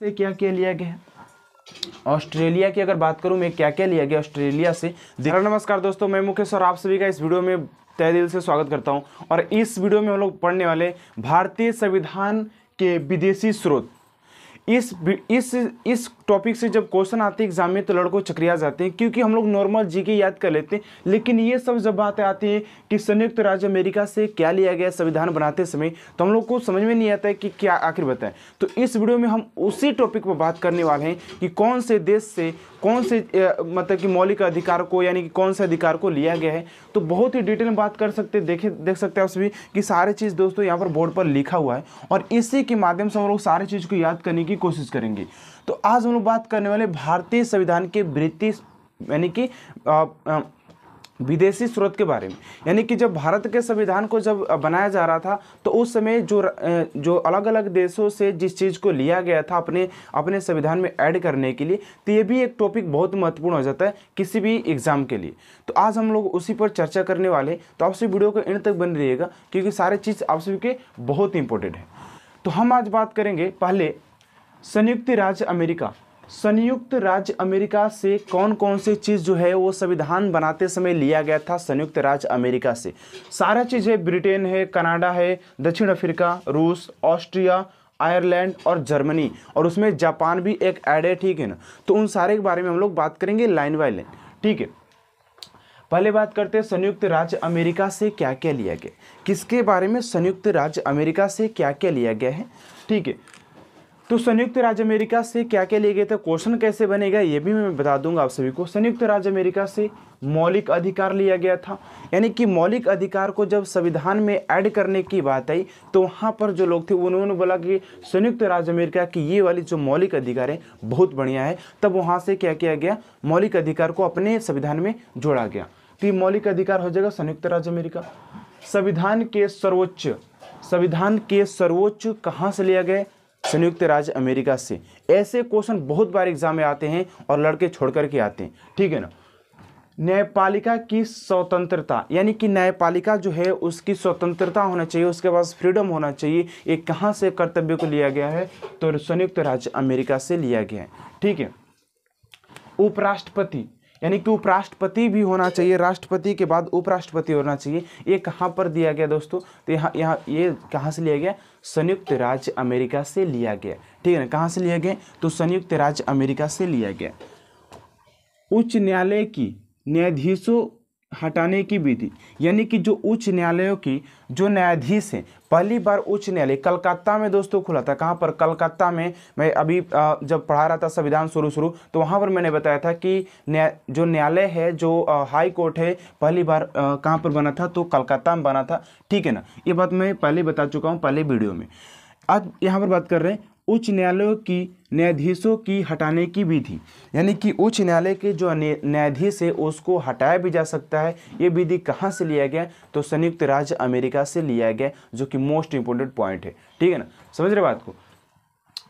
से क्या क्या लिया गया है। ऑस्ट्रेलिया की अगर बात करूं मैं, क्या क्या लिया गया ऑस्ट्रेलिया से। नमस्कार दोस्तों, मैं मुकेश और आप सभी का इस वीडियो में तहे दिल से स्वागत करता हूं। और इस वीडियो में हम लोग पढ़ने वाले भारतीय संविधान के विदेशी स्रोत। इस टॉपिक से जब क्वेश्चन आते हैं एग्जाम में तो लड़कों चकरिया जाते हैं, क्योंकि हम लोग नॉर्मल जीके याद कर लेते हैं, लेकिन ये सब जब बातें आती हैं कि संयुक्त राज्य अमेरिका से क्या लिया गया संविधान बनाते समय, तो हम लोग को समझ में नहीं आता है कि क्या आखिर बताएं। तो इस वीडियो में हम उसी टॉपिक पर बात करने वाले हैं कि कौन से देश से कौन से मतलब कि मौलिक अधिकार को, यानी कि कौन से अधिकार को लिया गया है। तो बहुत ही डिटेल में बात कर सकते हैं, देख सकते हैं आप सभी कि सारे चीज़ दोस्तों यहाँ पर बोर्ड पर लिखा हुआ है, और इसी के माध्यम से हम लोग सारी चीज़ को याद करने की कोशिश करेंगे। तो आज हम लोग बात करने वाले भारतीय संविधान के ब्रिटिश यानी कि विदेशी स्रोत के बारे में। यानी कि जब भारत के संविधान को जब बनाया जा रहा था, तो उस समय जो अलग अलग देशों से जिस चीज़ को लिया गया था अपने संविधान में ऐड करने के लिए, तो ये भी एक टॉपिक बहुत महत्वपूर्ण हो जाता है किसी भी एग्जाम के लिए। तो आज हम लोग उसी पर चर्चा करने वाले, तो आपसे वीडियो को एंड तक बने रहिएगा, क्योंकि सारे चीज़ आप सभी के बहुत इंपॉर्टेंट है। तो हम आज बात करेंगे पहले संयुक्त राज्य अमेरिका। संयुक्त राज्य अमेरिका से कौन कौन सी चीज़ जो है वो संविधान बनाते समय लिया गया था संयुक्त राज्य अमेरिका से। सारा चीज़ है, ब्रिटेन है, कनाडा है, दक्षिण अफ्रीका, रूस, ऑस्ट्रिया, आयरलैंड और जर्मनी, और उसमें जापान भी एक ऐड है, ठीक है ना। तो उन सारे के बारे में हम लोग बात करेंगे लाइन बाय लाइन, ठीक है। पहले बात करते हैं संयुक्त राज्य अमेरिका से क्या क्या लिया गया, किसके बारे में संयुक्त राज्य अमेरिका से क्या क्या लिया गया है, ठीक है। तो संयुक्त राज्य अमेरिका से क्या क्या लिए गए थे, क्वेश्चन कैसे बनेगा ये भी मैं बता दूंगा आप सभी को। संयुक्त राज्य अमेरिका से मौलिक अधिकार लिया गया था, यानी कि मौलिक अधिकार को जब संविधान में ऐड करने की बात आई, तो वहाँ पर जो लोग थे उन्होंने बोला कि संयुक्त राज्य अमेरिका की ये वाली जो मौलिक अधिकार है बहुत बढ़िया है। तब वहाँ से क्या किया गया, मौलिक अधिकार को अपने संविधान में जोड़ा गया। तो ये मौलिक अधिकार हो जाएगा संयुक्त राज्य अमेरिका। संविधान के सर्वोच्च कहाँ से लिया गया, संयुक्त राज्य अमेरिका से। ऐसे क्वेश्चन बहुत बार एग्जाम में आते हैं और लड़के छोड़ करके आते हैं, ठीक है ना। न्यायपालिका की स्वतंत्रता, यानी कि न्यायपालिका जो है उसकी स्वतंत्रता होना चाहिए, उसके पास फ्रीडम होना चाहिए। ये कहाँ से कर्तव्य को लिया गया है, तो संयुक्त राज्य अमेरिका से लिया गया है, ठीक है। उपराष्ट्रपति, यानी कि उपराष्ट्रपति भी होना चाहिए, राष्ट्रपति के बाद उपराष्ट्रपति होना चाहिए। ये कहाँ पर दिया गया दोस्तों, तो यहाँ ये कहाँ से लिया गया, संयुक्त राज्य अमेरिका से लिया गया, ठीक है ना। कहाँ से लिया गया, तो संयुक्त राज्य अमेरिका से लिया गया। उच्च न्यायालय की न्यायाधीशों हटाने की विधि, यानी कि जो उच्च न्यायालयों की जो न्यायाधीश हैं, पहली बार उच्च न्यायालय कलकत्ता में दोस्तों खुला था। कहाँ पर, कलकत्ता में। मैं अभी जब पढ़ा रहा था संविधान शुरू तो वहाँ पर मैंने बताया था कि जो न्यायालय है, जो हाई कोर्ट है, पहली बार कहाँ पर बना था, तो कलकत्ता में बना था, ठीक है ना। ये बात मैं पहले बता चुका हूँ पहले वीडियो में। आज यहाँ पर बात कर रहे हैं उच्च न्यायालयों की न्यायाधीशों की हटाने की विधि, यानी कि उच्च न्यायालय के जो न्यायाधीश है उसको हटाया भी जा सकता है। ये विधि कहाँ से लिया गया, तो संयुक्त राज्य अमेरिका से लिया गया, जो कि मोस्ट इंपोर्टेंट पॉइंट है, ठीक है ना। समझ रहे बात को।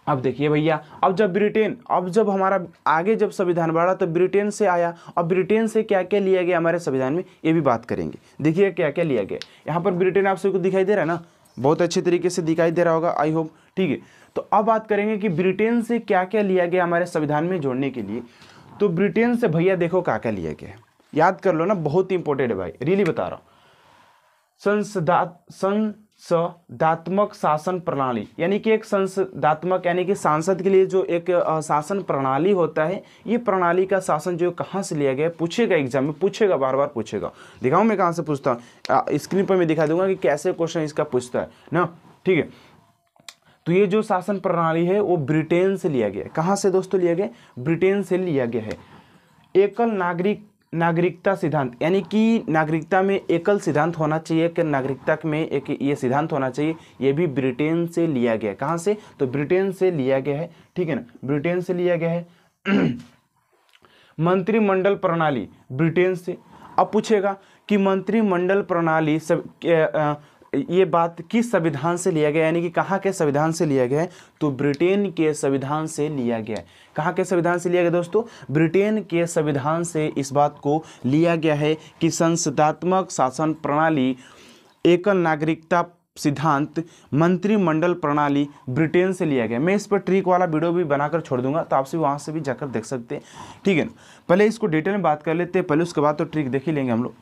अब देखिए भैया, अब जब हमारा आगे जब संविधान बढ़ा तो ब्रिटेन से आया। अब ब्रिटेन से क्या क्या लिया गया हमारे संविधान में, ये भी बात करेंगे। देखिए क्या क्या लिया गया। यहाँ पर ब्रिटेन आप सबको दिखाई दे रहा है ना, बहुत अच्छे तरीके से दिखाई दे रहा होगा, आई होप, ठीक है। तो अब बात करेंगे कि ब्रिटेन से क्या क्या लिया गया हमारे संविधान में जोड़ने के लिए। तो ब्रिटेन से भैया देखो क्या क्या लिया गया, याद कर लो ना, बहुत इंपॉर्टेंट है भाई, रियली बता रहा हूँ। संसदात्मक शासन प्रणाली, यानी कि एक संसदात्मक, यानी कि सांसद के लिए जो एक शासन प्रणाली होता है, ये प्रणाली का शासन जो कहाँ से लिया गया, पूछेगा एग्जाम में, पूछेगा, बार बार पूछेगा। दिखाऊं मैं कहाँ से पूछता हूँ, स्क्रीन पर मैं दिखा दूंगा कि कैसे क्वेश्चन इसका पूछता है ना, ठीक है। तो ये जो शासन प्रणाली है वो ब्रिटेन से लिया गया है। कहाँ से दोस्तों लिया गया, ब्रिटेन से लिया गया है। एकल नागरिकता सिद्धांत, यानी कि नागरिकता में एकल सिद्धांत होना चाहिए, कि नागरिकता में एक ये सिद्धांत होना चाहिए, ये भी ब्रिटेन से लिया गया है। कहाँ से, तो ब्रिटेन से लिया गया है, ठीक है ना, ब्रिटेन से लिया गया है। मंत्रिमंडल प्रणाली ब्रिटेन से। अब पूछेगा कि मंत्रिमंडल प्रणाली ये बात किस संविधान से लिया गया, यानी कि कहाँ के संविधान से लिया गया है, तो ब्रिटेन के संविधान से लिया गया है। कहाँ के संविधान से लिया गया दोस्तों, ब्रिटेन के संविधान से इस बात को लिया गया है कि संसदात्मक शासन प्रणाली एकल नागरिकता सिद्धांत मंत्रिमंडल प्रणाली ब्रिटेन से लिया गया। मैं इस पर ट्रिक वाला वीडियो भी बनाकर छोड़ दूंगा, तो आपसे वहाँ से भी जाकर देख सकते हैं, ठीक है ना। पहले इसको डिटेल में बात कर लेते हैं पहले, उसके बाद तो ट्रिक देख ही लेंगे हम लोग।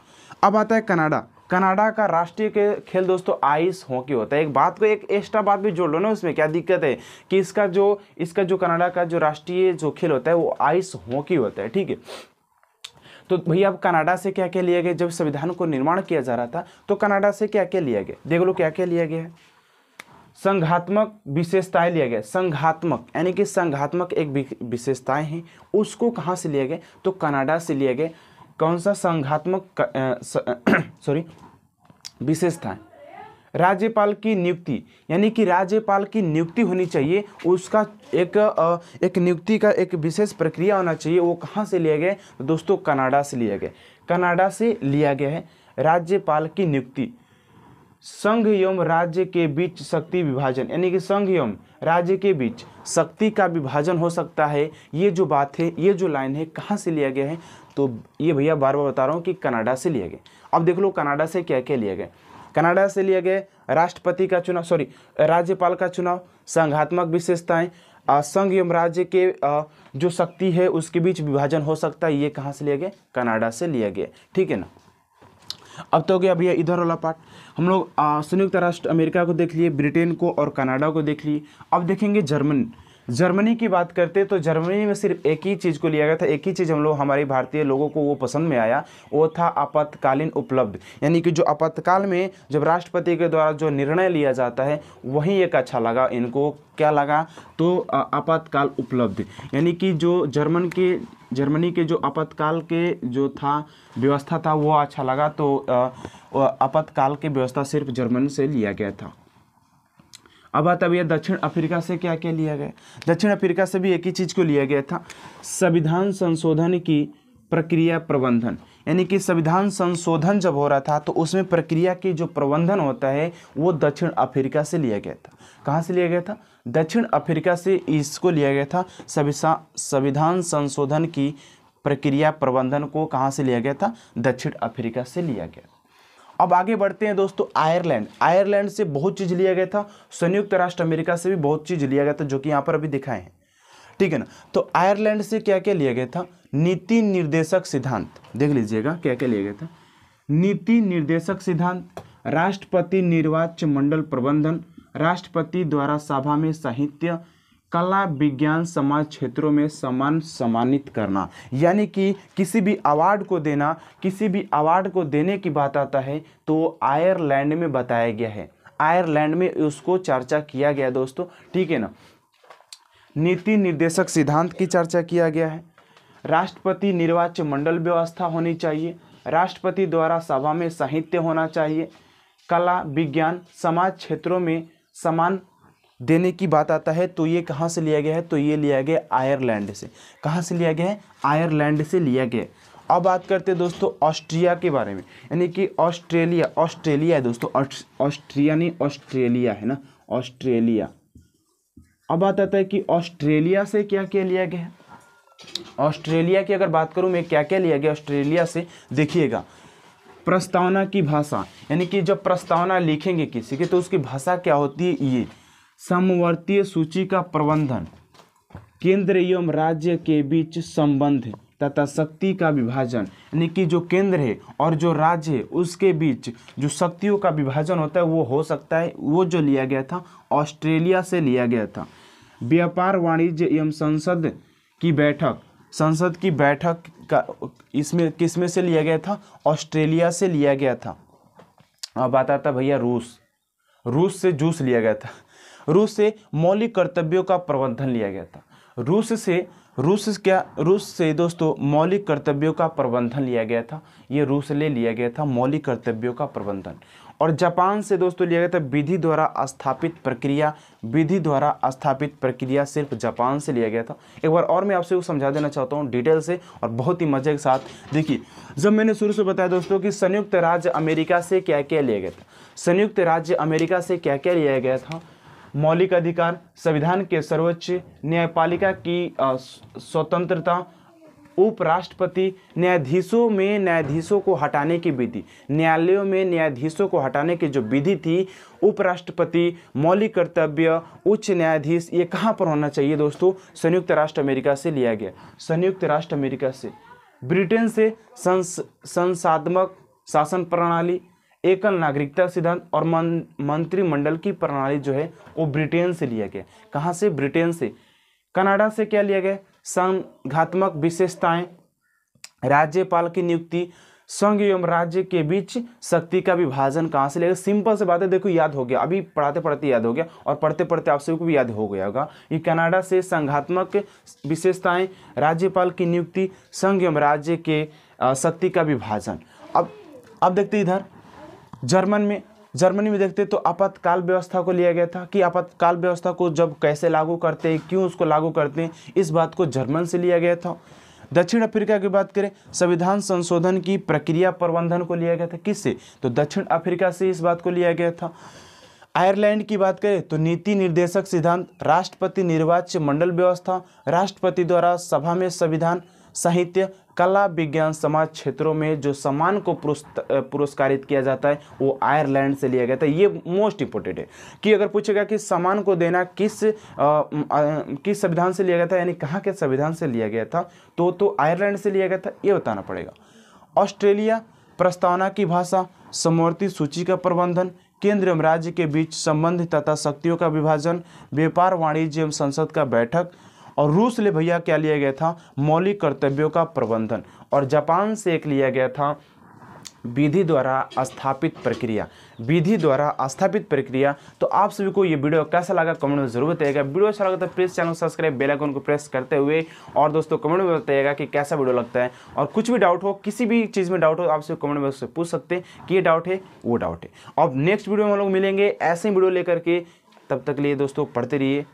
अब आता है कनाडा। कनाडा का राष्ट्रीय खेल दोस्तों आइस हॉकी होता है। एक बात को एक एक्स्ट्रा बात भी जोड़ लो ना, उसमें क्या दिक्कत है कि इसका जो कनाडा का जो राष्ट्रीय जो खेल होता है वो आइस हॉकी होता है, ठीक है। तो भैया अब कनाडा से क्या क्या लिया गया, जब संविधान को निर्माण किया जा रहा था तो कनाडा से क्या क्या लिया गया, देख लो क्या क्या लिया गया है। संघात्मक विशेषताएं लिया गया, संघात्मक यानी कि संघात्मक एक विशेषताएं हैं, उसको कहाँ से लिया गया, तो कनाडा से लिया गया। कौन सा संघात्मक विशेषताएं, राज्यपाल की नियुक्ति, यानी कि राज्यपाल की नियुक्ति होनी चाहिए, उसका एक नियुक्ति का एक विशेष प्रक्रिया होना चाहिए, वो कहाँ से लिया गया, तो दोस्तों कनाडा से लिया गया। कनाडा से लिया गया है राज्यपाल की नियुक्ति। संघ एवं राज्य के बीच शक्ति विभाजन, यानी कि संघ एवं राज्य के बीच शक्ति का विभाजन हो सकता है, ये जो बात है, ये जो लाइन है, कहाँ से लिया गया है, तो ये भैया बार बार बता रहा हूँ कि कनाडा से लिया गया। अब देख लो कनाडा से क्या क्या लिया गया। कनाडा से लिया गया राष्ट्रपति का चुनाव, राज्यपाल का चुनाव, संघात्मक विशेषताएं, संघ एवं राज्य के जो शक्ति है उसके बीच विभाजन हो सकता है, ये कहाँ से लिया गया, कनाडा से लिया गया, ठीक है ना। अब तो गया भैया इधर वाला पार्ट, हम लोग संयुक्त राष्ट्र अमेरिका को देख लिए, ब्रिटेन को और कनाडा को देख लिए। अब देखेंगे जर्मनी की बात करते हैं तो जर्मनी में सिर्फ एक ही चीज़ को लिया गया था, एक ही चीज़ हम लोग हमारे भारतीय लोगों को वो पसंद में आया, वो था आपातकालीन उपलब्ध, यानी कि जो आपातकाल में जब राष्ट्रपति के द्वारा जो निर्णय लिया जाता है वही एक अच्छा लगा इनको, क्या लगा, तो आपातकाल उपलब्ध, यानी कि जो जर्मनी के जो आपातकाल के जो था व्यवस्था था वो अच्छा लगा, तो आपातकाल की व्यवस्था सिर्फ जर्मनी से लिया गया था। अब आता भैया दक्षिण अफ्रीका से क्या क्या लिया गया। दक्षिण अफ्रीका से भी एक ही चीज़ को लिया गया था, संविधान संशोधन की प्रक्रिया प्रबंधन, यानी कि संविधान संशोधन जब हो रहा था तो उसमें प्रक्रिया की जो प्रबंधन होता है वो दक्षिण अफ्रीका से लिया गया था। कहाँ से लिया गया था, दक्षिण अफ्रीका से इसको लिया गया था, संविधान संशोधन की प्रक्रिया प्रबंधन को कहाँ से लिया गया था, दक्षिण अफ्रीका से लिया गया। अब आगे बढ़ते हैं दोस्तों, आयरलैंड से बहुत चीज़ लिया गया था, संयुक्त राष्ट्र अमेरिका से भी बहुत चीज़ लिया गया था, जो कि यहाँ पर अभी दिखाए हैं, ठीक है ना। तो आयरलैंड से क्या क्या लिया गया था, नीति निर्देशक सिद्धांत, देख लीजिएगा क्या क्या लिया गया था, नीति निर्देशक सिद्धांत, राष्ट्रपति निर्वाचन मंडल प्रबंधन, राष्ट्रपति द्वारा सभा में साहित्य, कला विज्ञान समाज क्षेत्रों में सम्मानित करना, यानी कि किसी भी अवार्ड को देने की बात आता है तो आयरलैंड में बताया गया है, आयरलैंड में उसको चर्चा किया गया दोस्तों, ठीक है ना। नीति निर्देशक सिद्धांत की चर्चा किया गया है, राष्ट्रपति निर्वाचन मंडल व्यवस्था होनी चाहिए, राष्ट्रपति द्वारा सभा में साहित्य होना चाहिए, कला विज्ञान समाज क्षेत्रों में सम्मान देने की बात आता है, तो ये कहाँ से लिया गया है, तो ये लिया गया आयरलैंड से। कहाँ से लिया गया है, आयरलैंड से लिया गया। अब बात करते हैं दोस्तों ऑस्ट्रिया के बारे में, यानी कि ऑस्ट्रेलिया है दोस्तों, ऑस्ट्रिया नहीं ऑस्ट्रेलिया है ना, ऑस्ट्रेलिया। अब बात आता है कि ऑस्ट्रेलिया से क्या क्या लिया गया है। ऑस्ट्रेलिया की अगर बात करूँ मैं, क्या क्या लिया गया ऑस्ट्रेलिया से, देखिएगा, प्रस्तावना की भाषा, यानी कि जब प्रस्तावना लिखेंगे किसी की तो उसकी भाषा क्या होती है, ये समवर्तीय सूची का प्रबंधन, केंद्र एवं राज्य के बीच संबंध तथा शक्ति का विभाजन, यानी कि जो केंद्र है और जो राज्य है उसके बीच जो शक्तियों का विभाजन होता है वो हो सकता है, वो जो लिया गया था ऑस्ट्रेलिया से लिया गया था। व्यापार वाणिज्य एवं संसद की बैठक का इसमें किसमें से लिया गया था, ऑस्ट्रेलिया से लिया गया था। अब आता था भैया रूस से जूस लिया गया था, रूस से मौलिक कर्तव्यों का प्रबंधन लिया गया था, रूस से दोस्तों मौलिक कर्तव्यों का प्रबंधन लिया गया था, ये रूस ले लिया गया था मौलिक कर्तव्यों का प्रबंधन। और जापान से दोस्तों लिया गया था विधि द्वारा स्थापित प्रक्रिया सिर्फ जापान से लिया गया था। एक बार और मैं आपसे वो समझा देना चाहता हूँ डिटेल से और बहुत ही मजे के साथ। देखिए, जब मैंने शुरू से बताया दोस्तों कि संयुक्त राज्य अमेरिका से क्या क्या लिया गया था, संयुक्त राज्य अमेरिका से क्या क्या लिया गया था, मौलिक अधिकार, संविधान के सर्वोच्च, न्यायपालिका की स्वतंत्रता, उपराष्ट्रपति, न्यायाधीशों में न्यायाधीशों को हटाने की विधि, न्यायालयों में न्यायाधीशों को हटाने की जो विधि थी, उपराष्ट्रपति, मौलिक कर्तव्य, उच्च न्यायाधीश, ये कहाँ पर होना चाहिए दोस्तों? संयुक्त राष्ट्र अमेरिका से लिया गया, संयुक्त राष्ट्र अमेरिका से। ब्रिटेन से संसदात्मक शासन प्रणाली, एकल नागरिकता सिद्धांत और मंत्रिमंडल की प्रणाली जो है वो ब्रिटेन से लिया गया। कहाँ से? ब्रिटेन से। कनाडा से क्या लिया गया? संघात्मक विशेषताएं, राज्यपाल की नियुक्ति, संघ एवं राज्य के बीच शक्ति का विभाजन। कहाँ से लेगा? सिंपल से बातें देखो, याद हो गया, अभी पढ़ाते पढ़ते याद हो गया और पढ़ते पढ़ते आप सभी को भी याद हो गया होगा। ये कनाडा से संघात्मक विशेषताएं, राज्यपाल की नियुक्ति, संघ एवं राज्य के शक्ति का विभाजन। अब देखते इधर जर्मनी में देखते तो आपातकाल व्यवस्था को लिया गया था कि आपातकाल व्यवस्था को जब कैसे लागू करते हैं, क्यों उसको लागू करते हैं, इस बात को जर्मन से लिया गया था। दक्षिण अफ्रीका की बात करें, संविधान संशोधन की प्रक्रिया प्रबंधन को लिया गया था। किससे? तो दक्षिण अफ्रीका से इस बात को लिया गया था। आयरलैंड की बात करें तो नीति निर्देशक सिद्धांत, राष्ट्रपति निर्वाच्य मंडल व्यवस्था, राष्ट्रपति द्वारा सभा में संविधान, साहित्य, कला, विज्ञान, समाज क्षेत्रों में जो सम्मान को पुरस्कारित किया जाता है वो आयरलैंड से लिया गया था। ये मोस्ट इंपॉर्टेंट है कि अगर पूछेगा कि सम्मान को देना किस संविधान से लिया गया था, यानी कहाँ के संविधान से लिया गया था, तो आयरलैंड से लिया गया था, ये बताना पड़ेगा। ऑस्ट्रेलिया, प्रस्तावना की भाषा, समवर्ती सूची का प्रबंधन, केंद्र एवं राज्य के बीच संबंध तथा शक्तियों का विभाजन, व्यापार, वाणिज्य एवं संसद का बैठक। और रूस ले भैया क्या लिया गया था? मौलिक कर्तव्यों का प्रबंधन। और जापान से एक लिया गया था विधि द्वारा स्थापित प्रक्रिया, विधि द्वारा स्थापित प्रक्रिया। तो आप सभी को ये वीडियो कैसा लगा कमेंट में जरूर बताइएगा। वीडियो अच्छा लगा तो please channel subscribe, bell icon को प्रेस करते हुए, और दोस्तों कमेंट में बताइएगा कि कैसा वीडियो लगता है। और कुछ भी डाउट हो, किसी भी चीज़ में डाउट हो, आप सभी कमेंट में उससे पूछ सकते हैं कि ये डाउट है, वो डाउट है। अब नेक्स्ट वीडियो में हम लोग मिलेंगे ऐसे ही वीडियो लेकर के। तब तक लिए दोस्तों पढ़ते रहिए।